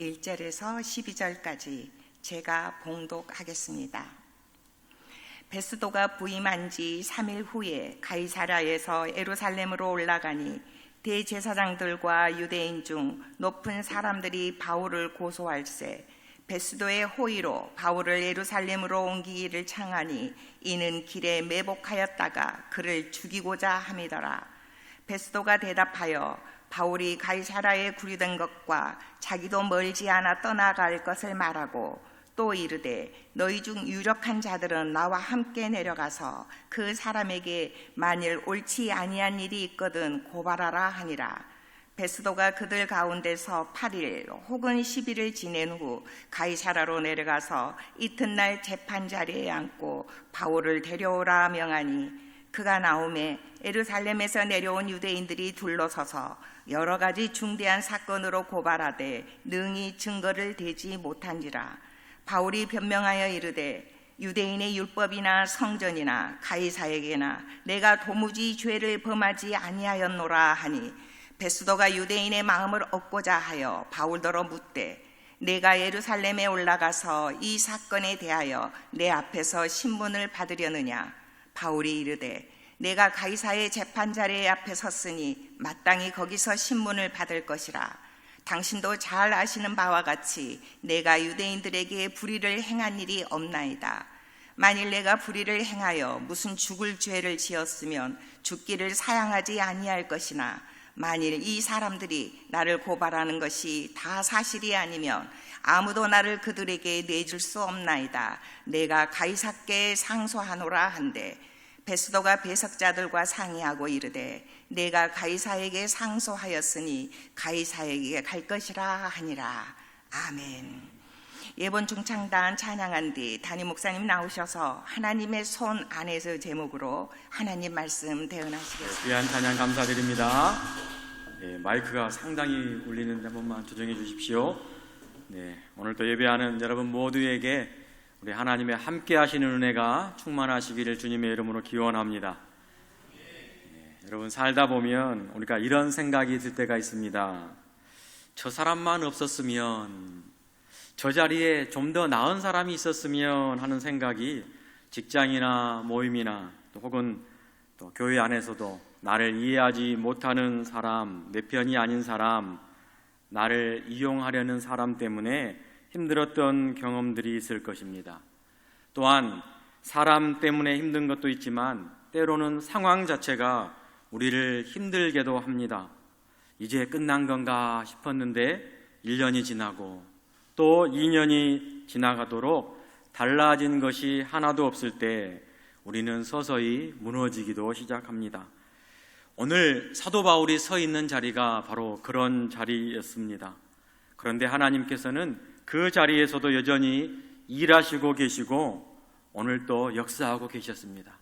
1절에서 12절까지 제가 봉독하겠습니다. 베스도가 부임한 지 3일 후에 가이사랴에서 예루살렘으로 올라가니 대제사장들과 유대인 중 높은 사람들이 바울을 고소할세 베스도의 호의로 바울을 예루살렘으로 옮기기를 청하니 이는 길에 매복하였다가 그를 죽이고자 함이더라. 베스도가 대답하여 바울이 가이사랴에 구류된 것과 자기도 멀지 않아 떠나갈 것을 말하고 또 이르되 너희 중 유력한 자들은 나와 함께 내려가서 그 사람에게 만일 옳지 아니한 일이 있거든 고발하라 하니라. 베스도가 그들 가운데서 8일 혹은 10일을 지낸 후 가이사랴로 내려가서 이튿날 재판 자리에 앉고 바울을 데려오라 명하니 그가 나오매 예루살렘에서 내려온 유대인들이 둘러서서 여러 가지 중대한 사건으로 고발하되 능히 증거를 대지 못한지라. 바울이 변명하여 이르되 유대인의 율법이나 성전이나 가이사에게나 내가 도무지 죄를 범하지 아니하였노라 하니 베스도가 유대인의 마음을 얻고자 하여 바울더러 묻되 내가 예루살렘에 올라가서 이 사건에 대하여 내 앞에서 신문을 받으려느냐. 바울이 이르되 내가 가이사의 재판자리 앞에 섰으니 마땅히 거기서 신문을 받을 것이라. 당신도 잘 아시는 바와 같이 내가 유대인들에게 불의를 행한 일이 없나이다. 만일 내가 불의를 행하여 무슨 죽을 죄를 지었으면 죽기를 사양하지 아니할 것이나 만일 이 사람들이 나를 고발하는 것이 다 사실이 아니면 아무도 나를 그들에게 내줄 수 없나이다. 내가 가이사께 상소하노라 한데 베스도가 배석자들과 상의하고 이르되 내가 가이사에게 상소하였으니 가이사에게 갈 것이라 하니라. 아멘. 예번 중창단 찬양한 뒤 담임 목사님 나오셔서 하나님의 손 안에서 제목으로 하나님 말씀 대언하시겠습니다. 귀한 찬양 감사드립니다. 마이크가 상당히 울리는데 한 번만 조정해 주십시오. 오늘도 예배하는 여러분 모두에게 우리 하나님의 함께 하시는 은혜가 충만하시기를 주님의 이름으로 기원합니다. 여러분 살다 보면 우리가 이런 생각이 들 때가 있습니다. 저 사람만 없었으면, 저 자리에 좀 더 나은 사람이 있었으면 하는 생각이 직장이나 모임이나 또 혹은 또 교회 안에서도 나를 이해하지 못하는 사람, 내 편이 아닌 사람, 나를 이용하려는 사람 때문에 힘들었던 경험들이 있을 것입니다. 또한 사람 때문에 힘든 것도 있지만 때로는 상황 자체가 우리를 힘들게도 합니다. 이제 끝난 건가 싶었는데 1년이 지나고 또 2년이 지나가도록 달라진 것이 하나도 없을 때 우리는 서서히 무너지기도 시작합니다. 오늘 사도 바울이 서 있는 자리가 바로 그런 자리였습니다. 그런데 하나님께서는 그 자리에서도 여전히 일하시고 계시고 오늘 또 역사하고 계셨습니다.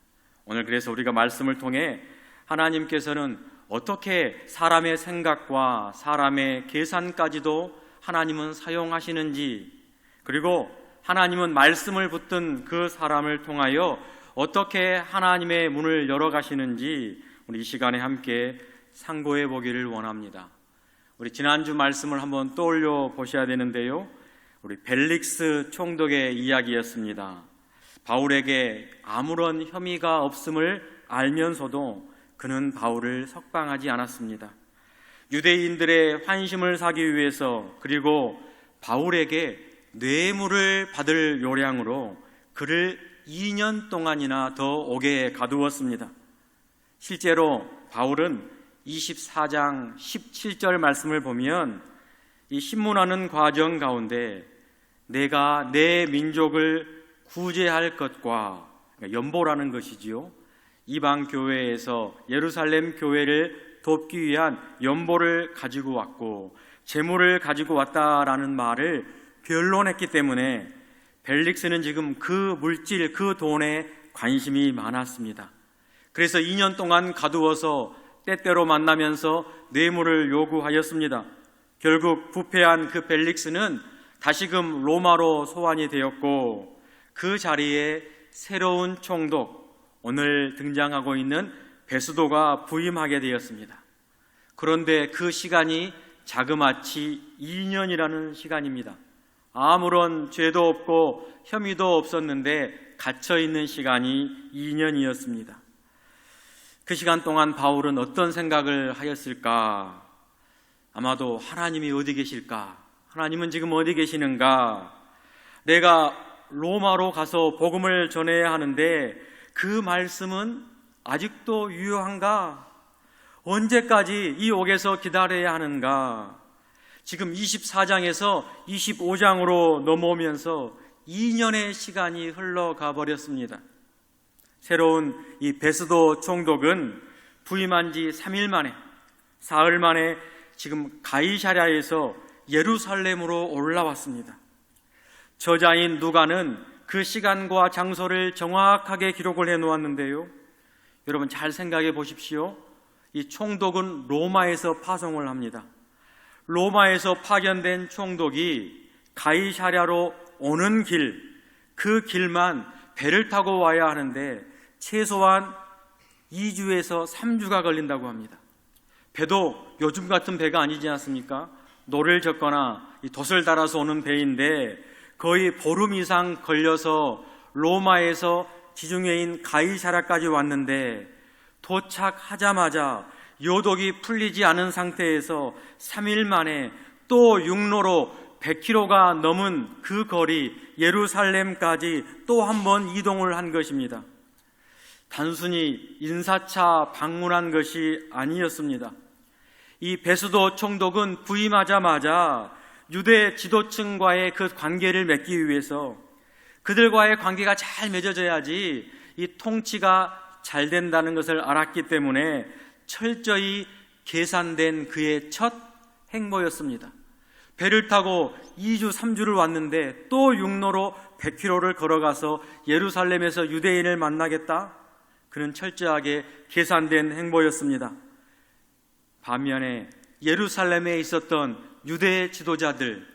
오늘 그래서 우리가 말씀을 통해 하나님께서는 어떻게 사람의 생각과 사람의 계산까지도 하나님은 사용하시는지, 그리고 하나님은 말씀을 붙든 그 사람을 통하여 어떻게 하나님의 문을 열어가시는지 우리 이 시간에 함께 상고해 보기를 원합니다. 우리 지난주 말씀을 한번 떠올려 보셔야 되는데요, 우리 벨릭스 총독의 이야기였습니다. 바울에게 아무런 혐의가 없음을 알면서도 그는 바울을 석방하지 않았습니다. 유대인들의 환심을 사기 위해서, 그리고 바울에게 뇌물을 받을 요량으로 그를 2년 동안이나 더 옥에 가두었습니다. 실제로 바울은 24장 17절 말씀을 보면 이 신문하는 과정 가운데 내가 내 민족을 구제할 것과, 연보라는 것이지요, 이방 교회에서 예루살렘 교회를 돕기 위한 연보를 가지고 왔고 재물을 가지고 왔다라는 말을 변론했기 때문에 벨릭스는 지금 그 물질, 그 돈에 관심이 많았습니다. 그래서 2년 동안 가두어서 때때로 만나면서 뇌물을 요구하였습니다. 결국 부패한 그 벨릭스는 다시금 로마로 소환이 되었고 그 자리에 새로운 총독, 오늘 등장하고 있는 베스도가 부임하게 되었습니다. 그런데 그 시간이 자그마치 2년이라는 시간입니다. 아무런 죄도 없고 혐의도 없었는데 갇혀있는 시간이 2년이었습니다. 그 시간 동안 바울은 어떤 생각을 하였을까? 아마도 하나님이 어디 계실까? 하나님은 지금 어디 계시는가? 내가 로마로 가서 복음을 전해야 하는데 그 말씀은 아직도 유효한가? 언제까지 이 옥에서 기다려야 하는가? 지금 24장에서 25장으로 넘어오면서 2년의 시간이 흘러가 버렸습니다. 새로운 이 베스도 총독은 부임한 지 3일 만에, 사흘 만에 지금 가이사랴에서 예루살렘으로 올라왔습니다. 저자인 누가는 그 시간과 장소를 정확하게 기록을 해놓았는데요. 여러분 잘 생각해 보십시오. 이 총독은 로마에서 파송을 합니다. 로마에서 파견된 총독이 가이사랴로 오는 길, 그 길만 배를 타고 와야 하는데 최소한 2주에서 3주가 걸린다고 합니다. 배도 요즘 같은 배가 아니지 않습니까? 노를 젓거나 돛을 달아서 오는 배인데 거의 보름 이상 걸려서 로마에서 지중해인 가이사랴까지 왔는데 도착하자마자 요독이 풀리지 않은 상태에서 3일 만에 또 육로로 100km가 넘은 그 거리 예루살렘까지 또 한 번 이동을 한 것입니다. 단순히 인사차 방문한 것이 아니었습니다. 이 베스도 총독은 부임하자마자 유대 지도층과의 그 관계를 맺기 위해서 그들과의 관계가 잘 맺어져야지 이 통치가 잘 된다는 것을 알았기 때문에 철저히 계산된 그의 첫 행보였습니다. 배를 타고 2주, 3주를 왔는데 또 육로로 100km를 걸어가서 예루살렘에서 유대인을 만나겠다? 그는 철저하게 계산된 행보였습니다. 반면에 예루살렘에 있었던 유대 지도자들,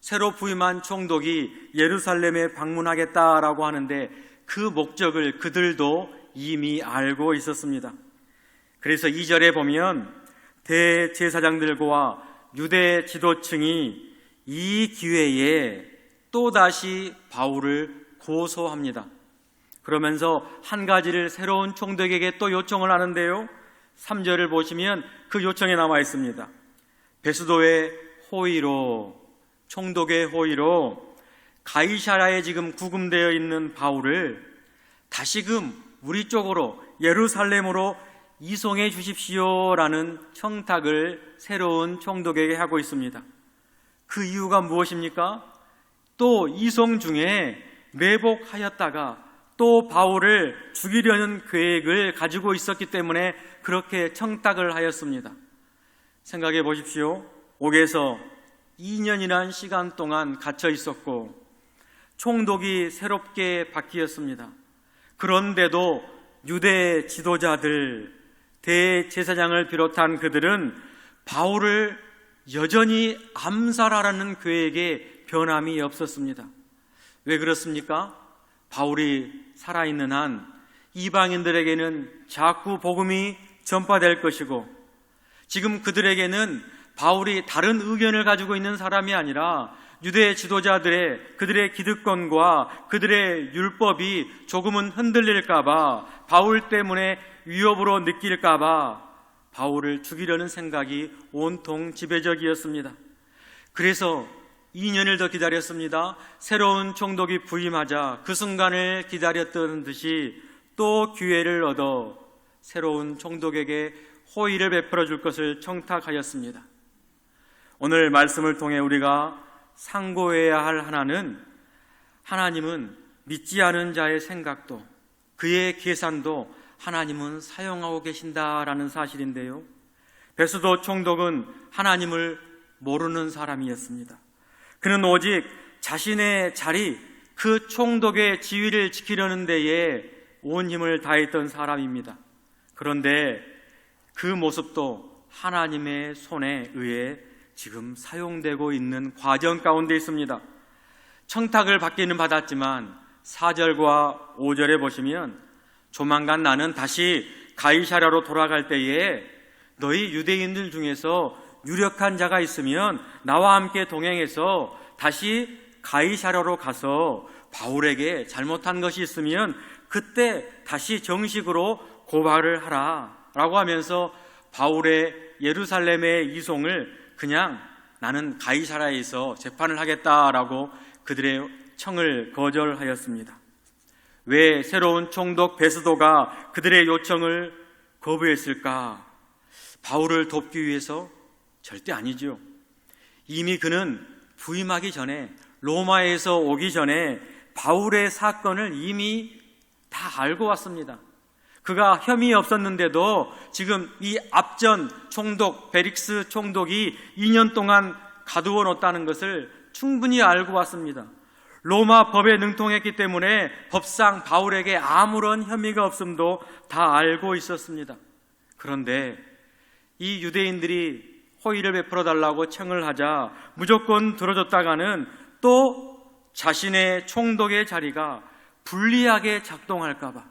새로 부임한 총독이 예루살렘에 방문하겠다라고 하는데 그 목적을 그들도 이미 알고 있었습니다. 그래서 2절에 보면 대제사장들과 유대 지도층이 이 기회에 또다시 바울을 고소합니다. 그러면서 한 가지를 새로운 총독에게 또 요청을 하는데요. 3절을 보시면 그 요청에 나와 있습니다. 베스도의 호의로, 총독의 호의로 가이사랴에 지금 구금되어 있는 바울을 다시금 우리 쪽으로 예루살렘으로 이송해 주십시오라는 청탁을 새로운 총독에게 하고 있습니다. 그 이유가 무엇입니까? 또 이송 중에 매복하였다가 또 바울을 죽이려는 계획을 가지고 있었기 때문에 그렇게 청탁을 하였습니다. 생각해 보십시오. 옥에서 2년이라는 시간 동안 갇혀 있었고 총독이 새롭게 바뀌었습니다. 그런데도 유대 지도자들, 대제사장을 비롯한 그들은 바울을 여전히 암살하라는 계획에 변함이 없었습니다. 왜 그렇습니까? 바울이 살아있는 한 이방인들에게는 자꾸 복음이 전파될 것이고 지금 그들에게는 바울이 다른 의견을 가지고 있는 사람이 아니라 유대 지도자들의 그들의 기득권과 그들의 율법이 조금은 흔들릴까봐 바울 때문에 위협으로 느낄까봐 바울을 죽이려는 생각이 온통 지배적이었습니다. 그래서 2년을 더 기다렸습니다. 새로운 총독이 부임하자 그 순간을 기다렸던 듯이 또 기회를 얻어 새로운 총독에게 호의를 베풀어 줄 것을 청탁하였습니다. 오늘 말씀을 통해 우리가 상고해야 할 하나는 하나님은 믿지 않은 자의 생각도 그의 계산도 하나님은 사용하고 계신다라는 사실인데요. 베스도 총독은 하나님을 모르는 사람이었습니다. 그는 오직 자신의 자리, 그 총독의 지위를 지키려는 데에 온 힘을 다했던 사람입니다. 그런데 그 모습도 하나님의 손에 의해 지금 사용되고 있는 과정 가운데 있습니다. 청탁을 받기는 받았지만 4절과 5절에 보시면 조만간 나는 다시 가이사랴로 돌아갈 때에 너희 유대인들 중에서 유력한 자가 있으면 나와 함께 동행해서 다시 가이사랴로 가서 바울에게 잘못한 것이 있으면 그때 다시 정식으로 고발을 하라 라고 하면서 바울의 예루살렘의 이송을 그냥 나는 가이사랴에서 재판을 하겠다라고 그들의 청을 거절하였습니다. 왜 새로운 총독 베스도가 그들의 요청을 거부했을까? 바울을 돕기 위해서? 절대 아니죠. 이미 그는 부임하기 전에, 로마에서 오기 전에 바울의 사건을 이미 다 알고 왔습니다. 그가 혐의 없었는데도 지금 이 앞전 총독 벨릭스 총독이 2년 동안 가두어 놓았다는 것을 충분히 알고 왔습니다. 로마 법에 능통했기 때문에 법상 바울에게 아무런 혐의가 없음도 다 알고 있었습니다. 그런데 이 유대인들이 호의를 베풀어 달라고 청을 하자 무조건 들어줬다가는 또 자신의 총독의 자리가 불리하게 작동할까 봐,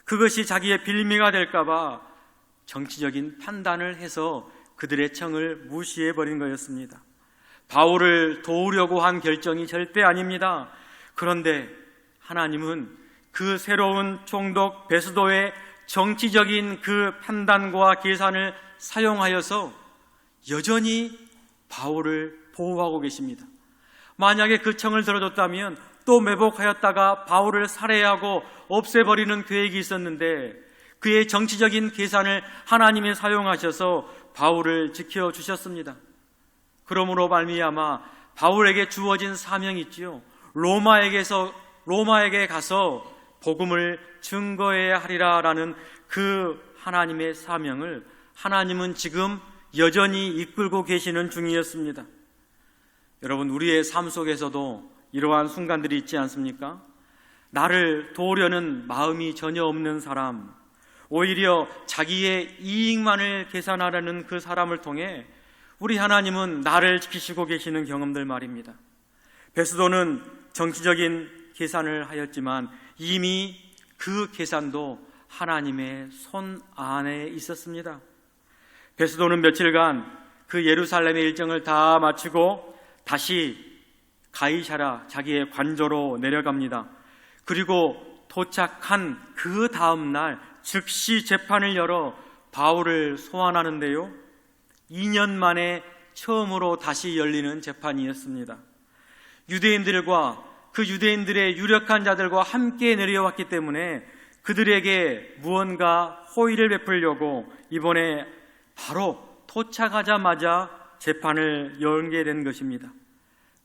그것이 자기의 빌미가 될까 봐 정치적인 판단을 해서 그들의 청을 무시해버린 거였습니다. 바울을 도우려고 한 결정이 절대 아닙니다. 그런데 하나님은 그 새로운 총독 베스도의 정치적인 그 판단과 계산을 사용하여서 여전히 바울을 보호하고 계십니다. 만약에 그 청을 들어줬다면 또 매복하였다가 바울을 살해하고 없애버리는 계획이 있었는데 그의 정치적인 계산을 하나님이 사용하셔서 바울을 지켜주셨습니다. 그러므로 말미암아 바울에게 주어진 사명이 있지요. 로마에게 가서 복음을 증거해야 하리라라는 그 하나님의 사명을 하나님은 지금 여전히 이끌고 계시는 중이었습니다. 여러분, 우리의 삶 속에서도 이러한 순간들이 있지 않습니까? 나를 도우려는 마음이 전혀 없는 사람, 오히려 자기의 이익만을 계산하려는 그 사람을 통해 우리 하나님은 나를 지키시고 계시는 경험들 말입니다. 베스도는 정치적인 계산을 하였지만 이미 그 계산도 하나님의 손 안에 있었습니다. 베스도는 며칠간 그 예루살렘의 일정을 다 마치고 다시 가이사랴 자기의 관저로 내려갑니다. 그리고 도착한 그 다음 날 즉시 재판을 열어 바울을 소환하는데요, 2년 만에 처음으로 다시 열리는 재판이었습니다. 유대인들과 그 유대인들의 유력한 자들과 함께 내려왔기 때문에 그들에게 무언가 호의를 베풀려고 이번에 바로 도착하자마자 재판을 열게 된 것입니다.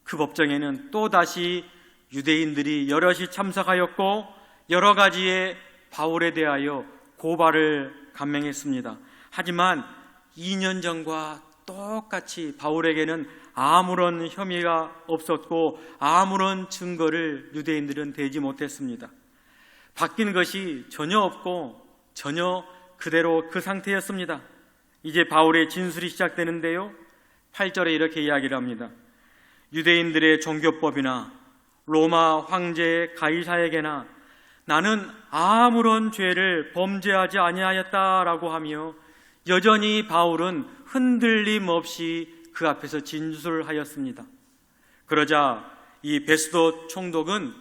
그 법정에는 또다시 유대인들이 여럿이 참석하였고 여러 가지의 바울에 대하여 고발을 감명했습니다. 하지만 2년 전과 똑같이 바울에게는 아무런 혐의가 없었고 아무런 증거를 유대인들은 대지 못했습니다. 바뀐 것이 전혀 없고 전혀 그대로 그 상태였습니다. 이제 바울의 진술이 시작되는데요, 8절에 이렇게 이야기를 합니다. 유대인들의 종교법이나 로마 황제 가이사에게나 나는 아무런 죄를 범죄하지 아니하였다라고 하며 여전히 바울은 흔들림 없이 그 앞에서 진술하였습니다. 그러자 이 베스도 총독은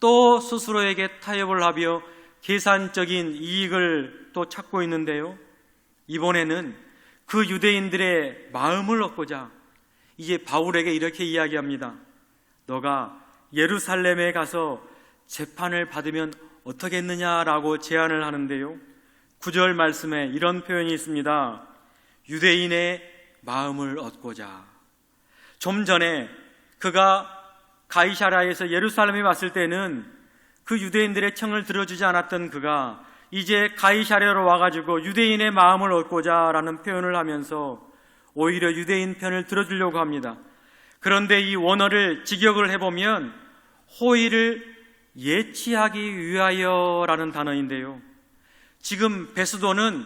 또 스스로에게 타협을 하며 계산적인 이익을 또 찾고 있는데요, 이번에는 그 유대인들의 마음을 얻고자 이제 바울에게 이렇게 이야기합니다. 너가 예루살렘에 가서 재판을 받으면 어떻겠느냐라고 제안을 하는데요, 9절 말씀에 이런 표현이 있습니다. 유대인의 마음을 얻고자. 좀 전에 그가 가이사랴에서 예루살렘에 왔을 때는 그 유대인들의 청을 들어주지 않았던 그가 이제 가이사랴로 와가지고 유대인의 마음을 얻고자 라는 표현을 하면서 오히려 유대인 편을 들어주려고 합니다. 그런데 이 원어를 직역을 해보면 호의를 예치하기 위하여 라는 단어인데요, 지금 베스도는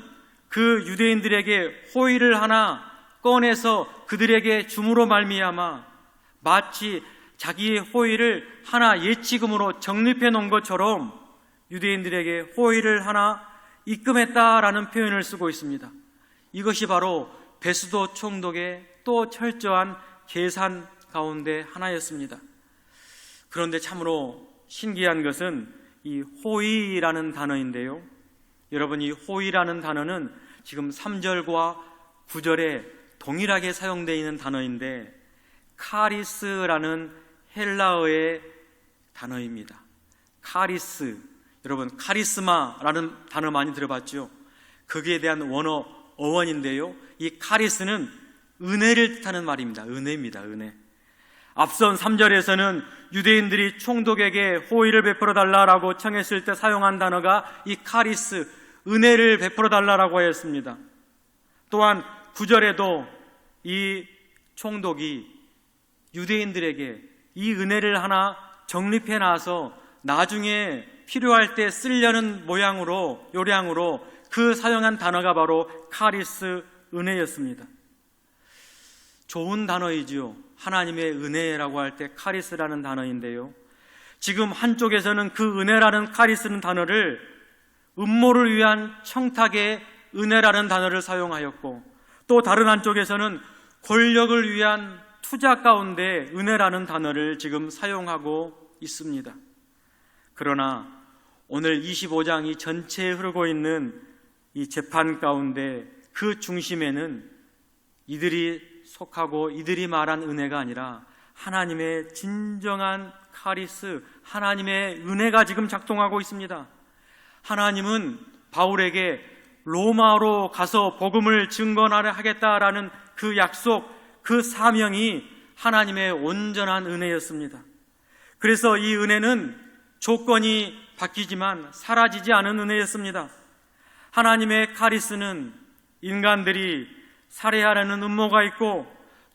그 유대인들에게 호의를 하나 꺼내서 그들에게 줌으로 말미암아 마치 자기의 호의를 하나 예치금으로 적립해 놓은 것처럼 유대인들에게 호의를 하나 입금했다라는 표현을 쓰고 있습니다. 이것이 바로 베스도 총독의 또 철저한 계산 가운데 하나였습니다. 그런데 참으로 신기한 것은 이 호의라는 단어인데요, 여러분, 이 호의라는 단어는 지금 3절과 9절에 동일하게 사용되어 있는 단어인데 카리스라는 헬라어의 단어입니다. 카리스, 여러분 카리스마라는 단어 많이 들어봤죠? 거기에 대한 원어 어원인데요, 이 카리스는 은혜를 뜻하는 말입니다. 은혜입니다. 은혜. 앞선 3절에서는 유대인들이 총독에게 호의를 베풀어 달라라고 청했을 때 사용한 단어가 이 카리스, 은혜를 베풀어 달라라고 하였습니다. 또한 9절에도 이 총독이 유대인들에게 이 은혜를 하나 정립해 놔서 나중에 필요할 때 쓰려는 모양으로, 요량으로 그 사용한 단어가 바로 카리스, 은혜였습니다. 좋은 단어이지요. 하나님의 은혜라고 할 때 카리스라는 단어인데요, 지금 한쪽에서는 그 은혜라는 카리스는 단어를 음모를 위한 청탁의 은혜라는 단어를 사용하였고, 또 다른 한쪽에서는 권력을 위한 투자 가운데 은혜라는 단어를 지금 사용하고 있습니다. 그러나 오늘 25장 이 전체에 흐르고 있는 이 재판 가운데 그 중심에는 이들이 속하고 이들이 말한 은혜가 아니라 하나님의 진정한 카리스, 하나님의 은혜가 지금 작동하고 있습니다. 하나님은 바울에게 로마로 가서 복음을 증거하겠다라는 그 약속, 그 사명이 하나님의 온전한 은혜였습니다. 그래서 이 은혜는 조건이 바뀌지만 사라지지 않은 은혜였습니다. 하나님의 카리스는 인간들이 살해하려는 음모가 있고,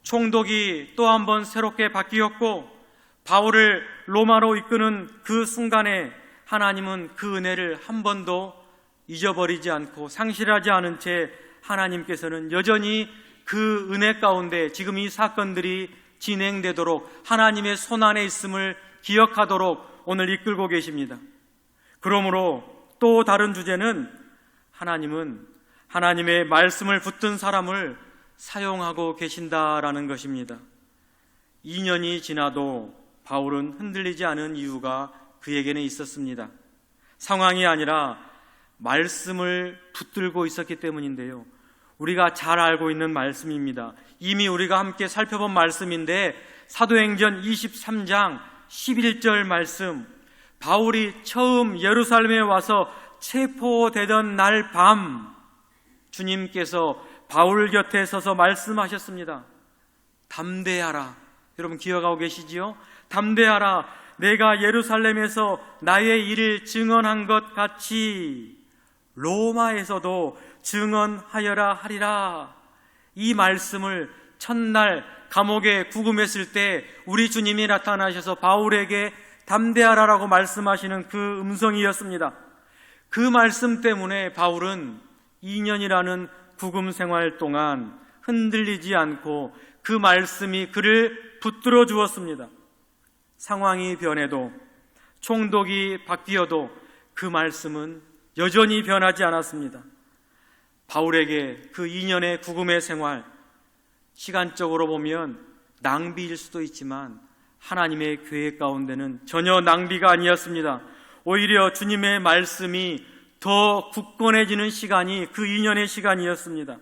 총독이 또 한 번 새롭게 바뀌었고, 바울을 로마로 이끄는 그 순간에 하나님은 그 은혜를 한 번도 잊어버리지 않고 상실하지 않은 채 하나님께서는 여전히 그 은혜 가운데 지금 이 사건들이 진행되도록 하나님의 손안에 있음을 기억하도록 오늘 이끌고 계십니다. 그러므로 또 다른 주제는 하나님은 하나님의 말씀을 붙든 사람을 사용하고 계신다라는 것입니다. 2년이 지나도 바울은 흔들리지 않은 이유가 그에게는 있었습니다. 상황이 아니라 말씀을 붙들고 있었기 때문인데요, 우리가 잘 알고 있는 말씀입니다. 이미 우리가 함께 살펴본 말씀인데 사도행전 23장 11절 말씀, 바울이 처음 예루살렘에 와서 체포되던 날 밤 주님께서 바울 곁에 서서 말씀하셨습니다. 담대하라. 여러분 기억하고 계시지요? 담대하라. 내가 예루살렘에서 나의 일을 증언한 것 같이 로마에서도 증언하여라 하리라. 이 말씀을 첫날 감옥에 구금했을 때 우리 주님이 나타나셔서 바울에게 담대하라라고 말씀하시는 그 음성이었습니다. 그 말씀 때문에 바울은 2년이라는 구금 생활 동안 흔들리지 않고 그 말씀이 그를 붙들어 주었습니다. 상황이 변해도, 총독이 바뀌어도 그 말씀은 여전히 변하지 않았습니다. 바울에게 그 2년의 구금의 생활, 시간적으로 보면 낭비일 수도 있지만 하나님의 계획 가운데는 전혀 낭비가 아니었습니다. 오히려 주님의 말씀이 더 굳건해지는 시간이 그 2년의 시간이었습니다.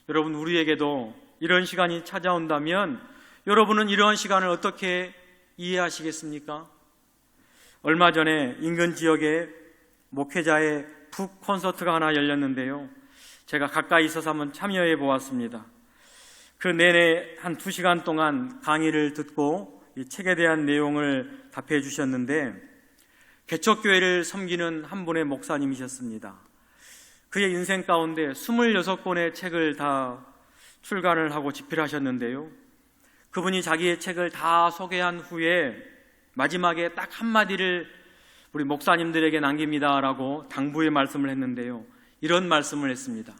여러분, 우리에게도 이런 시간이 찾아온다면 여러분은 이러한 시간을 어떻게 이해하시겠습니까? 얼마 전에 인근 지역에 목회자의 북 콘서트가 하나 열렸는데요, 제가 가까이 있어서 한번 참여해 보았습니다. 그 내내 한 2시간 동안 강의를 듣고 이 책에 대한 내용을 답해 주셨는데, 개척교회를 섬기는 한 분의 목사님이셨습니다. 그의 인생 가운데 26권의 책을 다 출간을 하고 집필하셨는데요, 그분이 자기의 책을 다 소개한 후에 마지막에 딱 한마디를 우리 목사님들에게 남깁니다라고 당부의 말씀을 했는데요, 이런 말씀을 했습니다.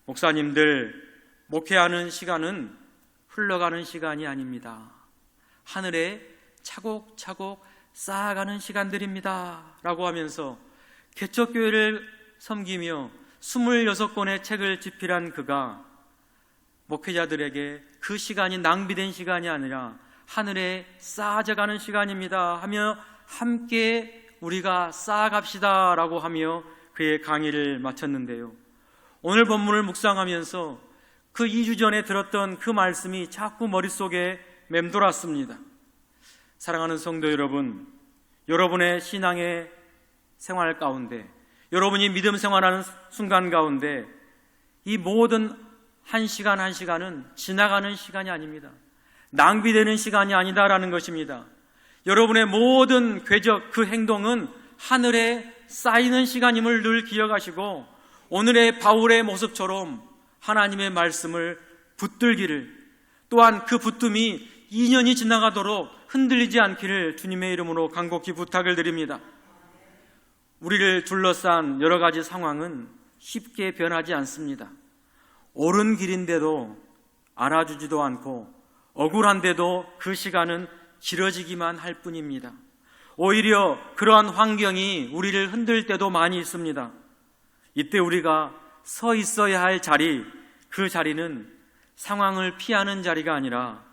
목사님들, 목회하는 시간은 흘러가는 시간이 아닙니다. 하늘에 차곡차곡 쌓아가는 시간들입니다 라고 하면서 개척교회를 섬기며 26권의 책을 집필한 그가 목회자들에게 그 시간이 낭비된 시간이 아니라 하늘에 쌓아져가는 시간입니다 하며 함께 우리가 쌓아갑시다 라고 하며 그의 강의를 마쳤는데요, 오늘 본문을 묵상하면서 그 2주 전에 들었던 그 말씀이 자꾸 머릿속에 맴돌았습니다. 사랑하는 성도 여러분, 여러분의 신앙의 생활 가운데, 여러분이 믿음 생활하는 순간 가운데 이 모든 한 시간 한 시간은 지나가는 시간이 아닙니다. 낭비되는 시간이 아니다라는 것입니다. 여러분의 모든 궤적, 그 행동은 하늘에 쌓이는 시간임을 늘 기억하시고, 오늘의 바울의 모습처럼 하나님의 말씀을 붙들기를, 또한 그 붙듦이 2년이 지나가도록 흔들리지 않기를 주님의 이름으로 간곡히 부탁을 드립니다. 우리를 둘러싼 여러 가지 상황은 쉽게 변하지 않습니다. 옳은 길인데도 알아주지도 않고 억울한데도 그 시간은 길어지기만 할 뿐입니다. 오히려 그러한 환경이 우리를 흔들 때도 많이 있습니다. 이때 우리가 서 있어야 할 자리, 그 자리는 상황을 피하는 자리가 아니라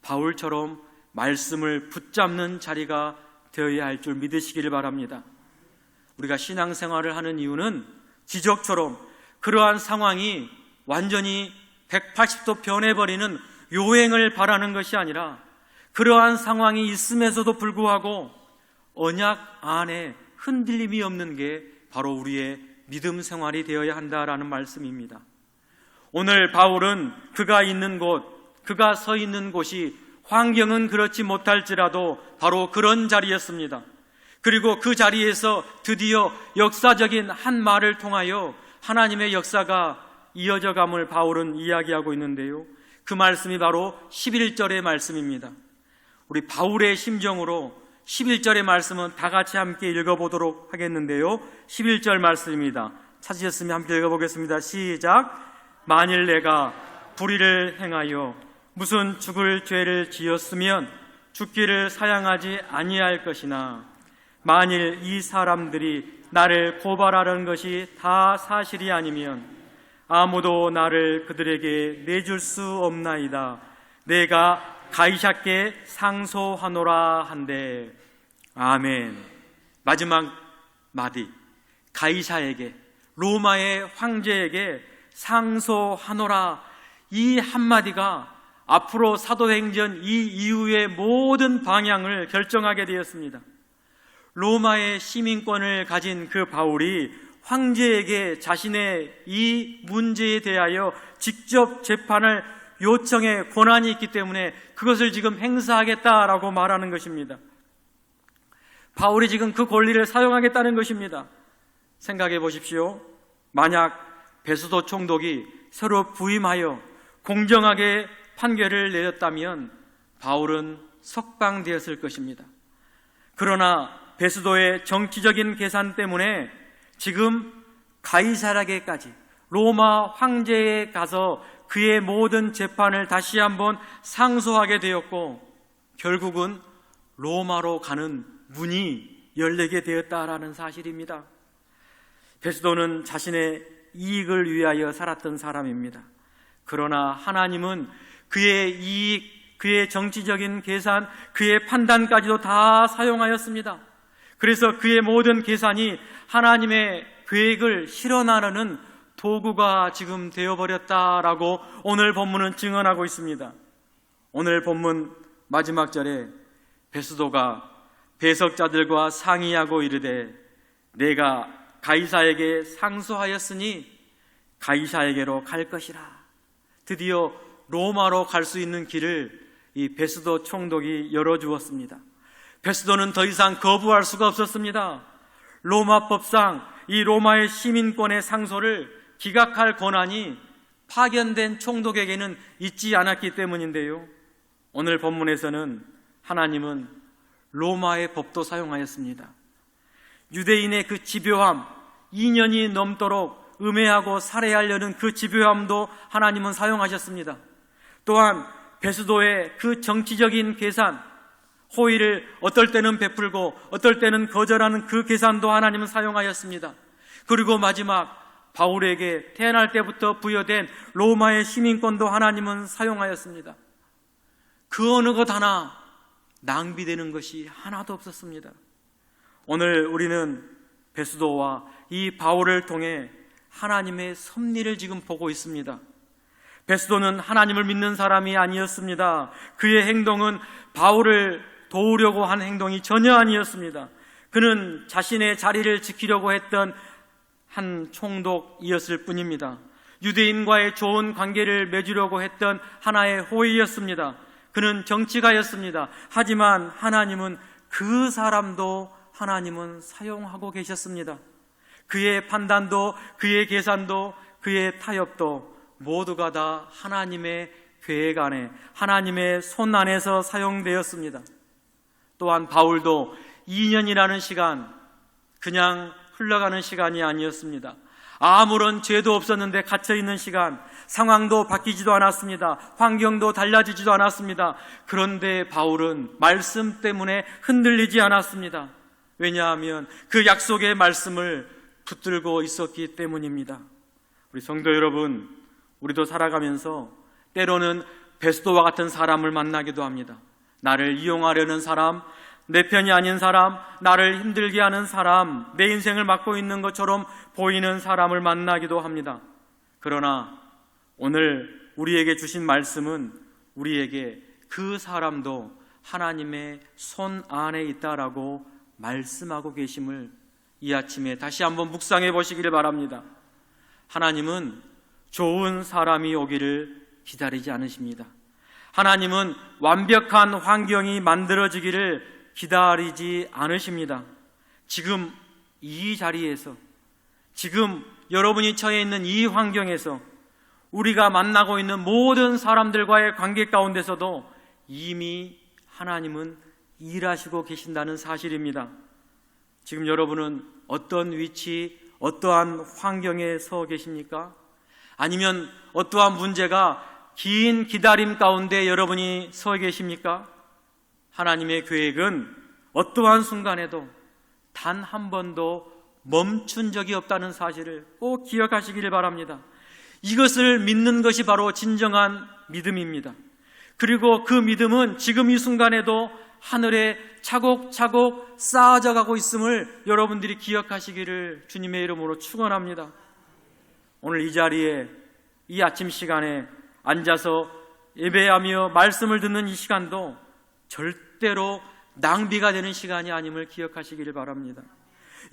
바울처럼 말씀을 붙잡는 자리가 되어야 할 줄 믿으시기를 바랍니다. 우리가 신앙생활을 하는 이유는 지적처럼 그러한 상황이 완전히 180도 변해버리는 요행을 바라는 것이 아니라, 그러한 상황이 있음에서도 불구하고 언약 안에 흔들림이 없는 게 바로 우리의 믿음 생활이 되어야 한다라는 말씀입니다. 오늘 바울은 그가 있는 곳, 그가 서 있는 곳이 환경은 그렇지 못할지라도 바로 그런 자리였습니다. 그리고 그 자리에서 드디어 역사적인 한 말을 통하여 하나님의 역사가 이어져감을 바울은 이야기하고 있는데요, 그 말씀이 바로 11절의 말씀입니다. 우리 바울의 심정으로 11절의 말씀은 다 같이 함께 읽어보도록 하겠는데요, 11절 말씀입니다. 찾으셨으면 함께 읽어보겠습니다. 시작. 만일 내가 불의를 행하여 무슨 죽을 죄를 지었으면 죽기를 사양하지 아니할 것이나, 만일 이 사람들이 나를 고발하는 것이 다 사실이 아니면 아무도 나를 그들에게 내줄 수 없나이다. 내가 가이사께 상소하노라 한대. 아멘. 마지막 마디, 가이사에게, 로마의 황제에게 상소하노라, 이 한마디가 앞으로 사도행전 이 이후의 모든 방향을 결정하게 되었습니다. 로마의 시민권을 가진 그 바울이 황제에게 자신의 이 문제에 대하여 직접 재판을 요청해 권한이 있기 때문에 그것을 지금 행사하겠다라고 말하는 것입니다. 바울이 지금 그 권리를 사용하겠다는 것입니다. 생각해 보십시오. 만약 베스도 총독이 새로 부임하여 공정하게 판결을 내렸다면 바울은 석방되었을 것입니다. 그러나 베스도의 정치적인 계산 때문에 지금 가이사라게까지, 로마 황제에 가서 그의 모든 재판을 다시 한번 상소하게 되었고, 결국은 로마로 가는 문이 열리게 되었다라는 사실입니다. 베스도는 자신의 이익을 위하여 살았던 사람입니다. 그러나 하나님은 그의 이익, 그의 정치적인 계산, 그의 판단까지도 다 사용하였습니다. 그래서 그의 모든 계산이 하나님의 계획을 실현하려는 도구가 지금 되어버렸다라고 오늘 본문은 증언하고 있습니다. 오늘 본문 마지막 절에 베스도가 배석자들과 상의하고 이르되 내가 가이사에게 상소하였으니 가이사에게로 갈 것이라. 드디어 로마로 갈 수 있는 길을 이 베스도 총독이 열어주었습니다. 베스도는 더 이상 거부할 수가 없었습니다. 로마법상 이 로마의 시민권의 상소를 기각할 권한이 파견된 총독에게는 있지 않았기 때문인데요, 오늘 본문에서는 하나님은 로마의 법도 사용하였습니다. 유대인의 그 집요함, 2년이 넘도록 음해하고 살해하려는 그 집요함도 하나님은 사용하셨습니다. 또한 베스도의 그 정치적인 계산, 호의를 어떨 때는 베풀고 어떨 때는 거절하는 그 계산도 하나님은 사용하였습니다. 그리고 마지막 바울에게 태어날 때부터 부여된 로마의 시민권도 하나님은 사용하였습니다. 그 어느 것 하나 낭비되는 것이 하나도 없었습니다. 오늘 우리는 베스도와 이 바울을 통해 하나님의 섭리를 지금 보고 있습니다. 베스도는 하나님을 믿는 사람이 아니었습니다. 그의 행동은 바울을 도우려고 한 행동이 전혀 아니었습니다. 그는 자신의 자리를 지키려고 했던 한 총독이었을 뿐입니다. 유대인과의 좋은 관계를 맺으려고 했던 하나의 호의였습니다. 그는 정치가였습니다. 하지만 하나님은 그 사람도 하나님은 사용하고 계셨습니다. 그의 판단도, 그의 계산도, 그의 타협도 모두가 다 하나님의 계획 안에, 하나님의 손 안에서 사용되었습니다. 또한 바울도 2년이라는 시간, 그냥 흘러가는 시간이 아니었습니다. 아무런 죄도 없었는데 갇혀있는 시간, 상황도 바뀌지도 않았습니다. 환경도 달라지지도 않았습니다. 그런데 바울은 말씀 때문에 흔들리지 않았습니다. 왜냐하면 그 약속의 말씀을 붙들고 있었기 때문입니다. 우리 성도 여러분, 우리도 살아가면서 때로는 베스도와 같은 사람을 만나기도 합니다. 나를 이용하려는 사람, 내 편이 아닌 사람, 나를 힘들게 하는 사람, 내 인생을 맡고 있는 것처럼 보이는 사람을 만나기도 합니다. 그러나 오늘 우리에게 주신 말씀은 우리에게 그 사람도 하나님의 손 안에 있다라고 말씀하고 계심을 이 아침에 다시 한번 묵상해 보시기를 바랍니다. 하나님은 좋은 사람이 오기를 기다리지 않으십니다. 하나님은 완벽한 환경이 만들어지기를 기다리지 않으십니다. 지금 이 자리에서, 지금 여러분이 처해 있는 이 환경에서 우리가 만나고 있는 모든 사람들과의 관계 가운데서도 이미 하나님은 일하시고 계신다는 사실입니다. 지금 여러분은 어떤 위치, 어떠한 환경에 서 계십니까? 아니면 어떠한 문제가 긴 기다림 가운데 여러분이 서 계십니까? 하나님의 계획은 어떠한 순간에도 단 한 번도 멈춘 적이 없다는 사실을 꼭 기억하시기를 바랍니다. 이것을 믿는 것이 바로 진정한 믿음입니다. 그리고 그 믿음은 지금 이 순간에도 하늘에 차곡차곡 쌓아져 가고 있음을 여러분들이 기억하시기를 주님의 이름으로 축원합니다. 오늘 이 자리에, 이 아침 시간에 앉아서 예배하며 말씀을 듣는 이 시간도 절대로 낭비가 되는 시간이 아님을 기억하시기를 바랍니다.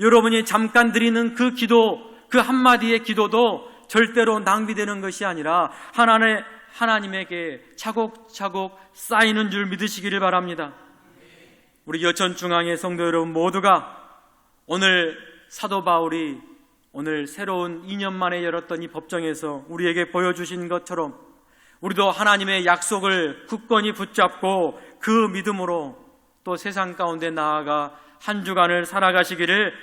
여러분이 잠깐 드리는 그 기도, 그 한마디의 기도도 절대로 낭비되는 것이 아니라 하나님에게 차곡차곡 쌓이는 줄 믿으시기를 바랍니다. 우리 여천중앙의 성도 여러분 모두가 오늘 사도 바울이 오늘 새로운 2년 만에 열었던 이 법정에서 우리에게 보여주신 것처럼 우리도 하나님의 약속을 굳건히 붙잡고 그 믿음으로 또 세상 가운데 나아가 한 주간을 살아가시기를